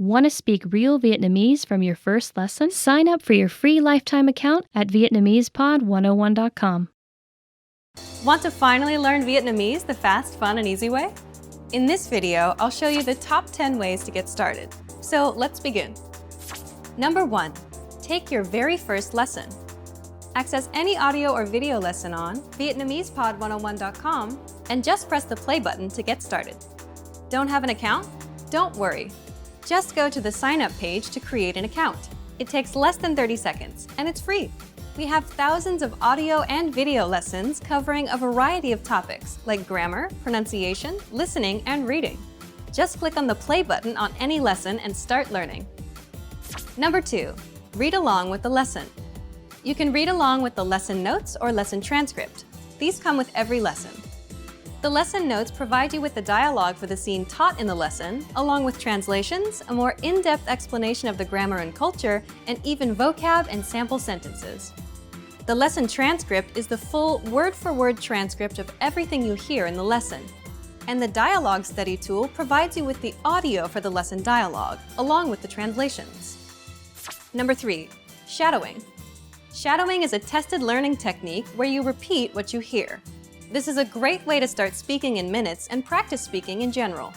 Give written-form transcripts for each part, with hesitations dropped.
Want to speak real Vietnamese from your first lesson? Sign up for your free lifetime account at Vietnamesepod101.com. Want to finally learn Vietnamese the fast, fun, and easy way? In this video, I'll show you the top 10 ways to get started. So let's begin. Number 1. Take your very first lesson. Access any audio or video lesson on Vietnamesepod101.com and just press the play button to get started. Don't have an account? Don't worry. Just go to the sign-up page to create an account. It takes less than 30 seconds, and it's free. We have thousands of audio and video lessons covering a variety of topics like grammar, pronunciation, listening, and reading. Just click on the play button on any lesson and start learning. Number 2. Read along with the lesson. You can read along with the lesson notes or lesson transcript. These come with every lesson. The lesson notes provide you with the dialogue for the scene taught in the lesson, along with translations, a more in-depth explanation of the grammar and culture, and even vocab and sample sentences. The lesson transcript is the full word-for-word transcript of everything you hear in the lesson. And the dialogue study tool provides you with the audio for the lesson dialogue, along with the translations. Number 3. Shadowing. Shadowing is a tested learning technique where you repeat what you hear. This is a great way to start speaking in minutes and practice speaking in general.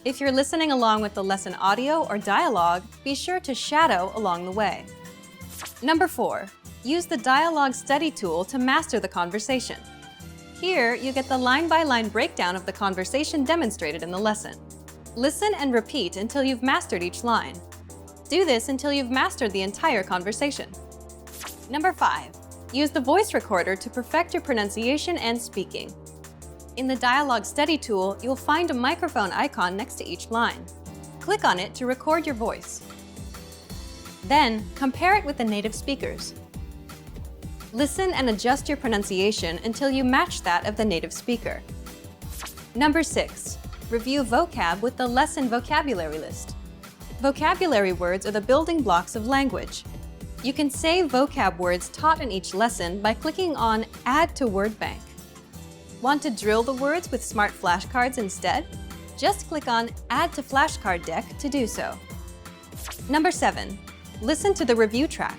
If you're listening along with the lesson audio or dialogue, be sure to shadow along the way. Number 4. Use the dialogue study tool to master the conversation. Here, you get the line-by-line breakdown of the conversation demonstrated in the lesson. Listen and repeat until you've mastered each line. Do this until you've mastered the entire conversation. Number 5. Use the voice recorder to perfect your pronunciation and speaking. In the dialogue study tool, you'll find a microphone icon next to each line. Click on it to record your voice. Then, compare it with the native speakers. Listen and adjust your pronunciation until you match that of the native speaker. Number 6. Review vocab with the lesson vocabulary list. Vocabulary words are the building blocks of language. You can save vocab words taught in each lesson by clicking on Add to Word Bank. Want to drill the words with smart flashcards instead? Just click on Add to Flashcard Deck to do so. Number 7. Listen to the review track.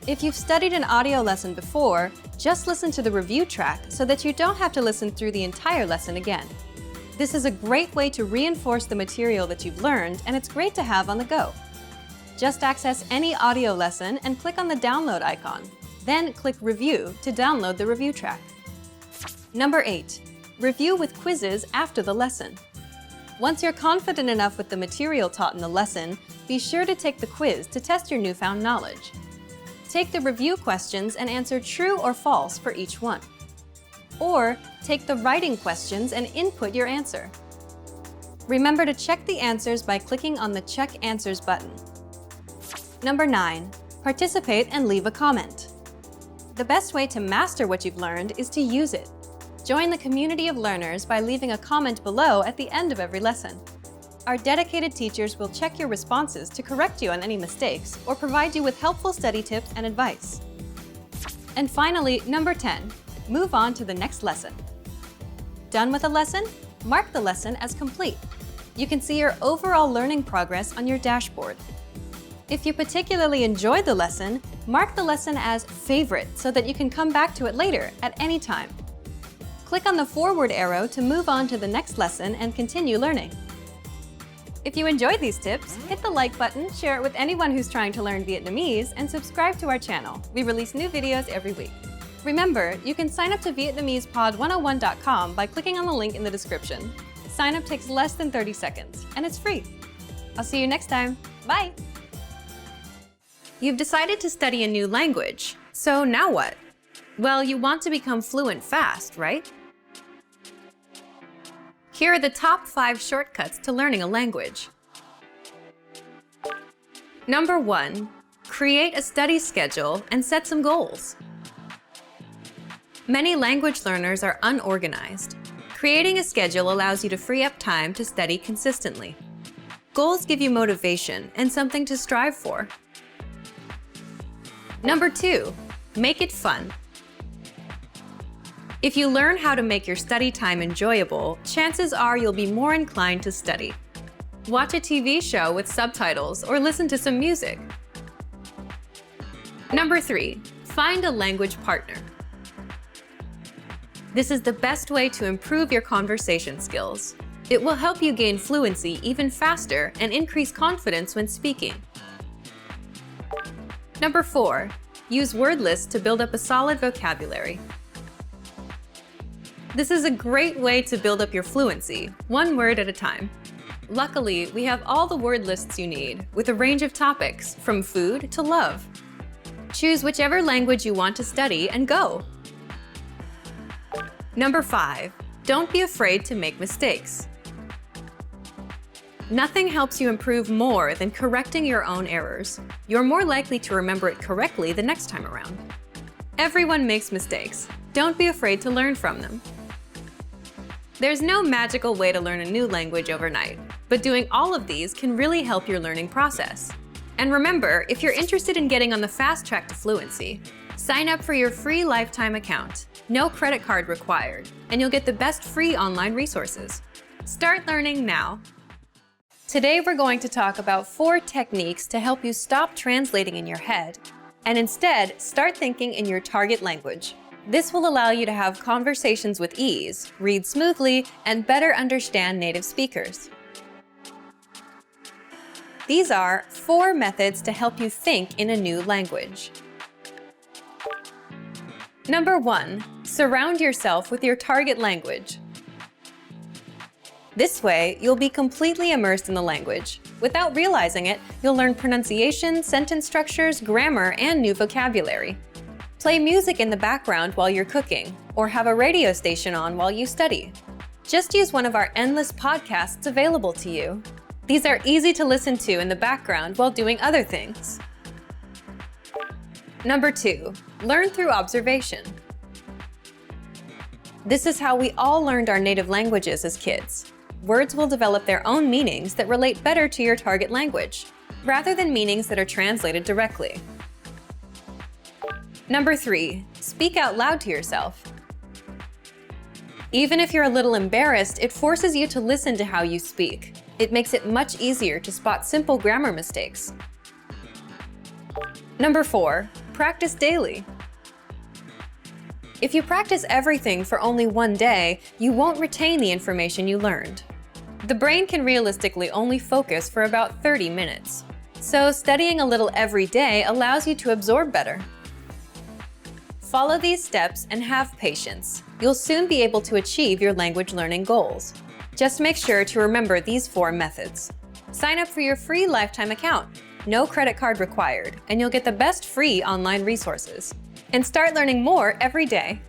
If you've studied an audio lesson before, just listen to the review track so that you don't have to listen through the entire lesson again. This is a great way to reinforce the material that you've learned, and it's great to have on the go. Just access any audio lesson and click on the download icon. Then click Review to download the review track. Number 8. Review with quizzes after the lesson. Once you're confident enough with the material taught in the lesson, be sure to take the quiz to test your newfound knowledge. Take the review questions and answer true or false for each one. Or take the writing questions and input your answer. Remember to check the answers by clicking on the Check Answers button. Number 9. Participate and leave a comment. The best way to master what you've learned is to use it. Join the community of learners by leaving a comment below at the end of every lesson. Our dedicated teachers will check your responses to correct you on any mistakes or provide you with helpful study tips and advice. And finally, number 10. Move on to the next lesson. Done with a lesson? Mark the lesson as complete. You can see your overall learning progress on your dashboard. If you particularly enjoyed the lesson, mark the lesson as Favorite so that you can come back to it later at any time. Click on the forward arrow to move on to the next lesson and continue learning. If you enjoyed these tips, hit the like button, share it with anyone who's trying to learn Vietnamese, and subscribe to our channel. We release new videos every week. Remember, you can sign up to Vietnamesepod101.com by clicking on the link in the description. Sign up takes less than 30 seconds, and it's free. I'll see you next time. Bye! You've decided to study a new language, so now what? Well, you want to become fluent fast, right? Here are the top 5 shortcuts to learning a language. Number 1. Create a study schedule and set some goals. Many language learners are unorganized. Creating a schedule allows you to free up time to study consistently. Goals give you motivation and something to strive for. Number 2. Make it fun. If you learn how to make your study time enjoyable, chances are you'll be more inclined to study. Watch a TV show with subtitles or listen to some music. Number 3, find a language partner. This is the best way to improve your conversation skills. It will help you gain fluency even faster and increase confidence when speaking. Number 4, use word lists to build up a solid vocabulary. This is a great way to build up your fluency, one word at a time. Luckily, we have all the word lists you need, with a range of topics, from food to love. Choose whichever language you want to study and go! Number 5, don't be afraid to make mistakes. Nothing helps you improve more than correcting your own errors. You're more likely to remember it correctly the next time around. Everyone makes mistakes. Don't be afraid to learn from them. There's no magical way to learn a new language overnight, but doing all of these can really help your learning process. And remember, if you're interested in getting on the fast track to fluency, sign up for your free lifetime account. No credit card required, and you'll get the best free online resources. Start learning now. Today we're going to talk about 4 techniques to help you stop translating in your head and instead start thinking in your target language. This will allow you to have conversations with ease, read smoothly, and better understand native speakers. These are 4 methods to help you think in a new language. Number 1, surround yourself with your target language. This way, you'll be completely immersed in the language. Without realizing it, you'll learn pronunciation, sentence structures, grammar, and new vocabulary. Play music in the background while you're cooking, or have a radio station on while you study. Just use one of our endless podcasts available to you. These are easy to listen to in the background while doing other things. Number 2, learn through observation. This is how we all learned our native languages as kids. Words will develop their own meanings that relate better to your target language, rather than meanings that are translated directly. Number 3, speak out loud to yourself. Even if you're a little embarrassed, it forces you to listen to how you speak. It makes it much easier to spot simple grammar mistakes. Number 4, practice daily. If you practice everything for only one day, you won't retain the information you learned. The brain can realistically only focus for about 30 minutes. So studying a little every day allows you to absorb better. Follow these steps and have patience. You'll soon be able to achieve your language learning goals. Just make sure to remember these 4 methods. Sign up for your free lifetime account. No credit card required, and you'll get the best free online resources. And start learning more every day.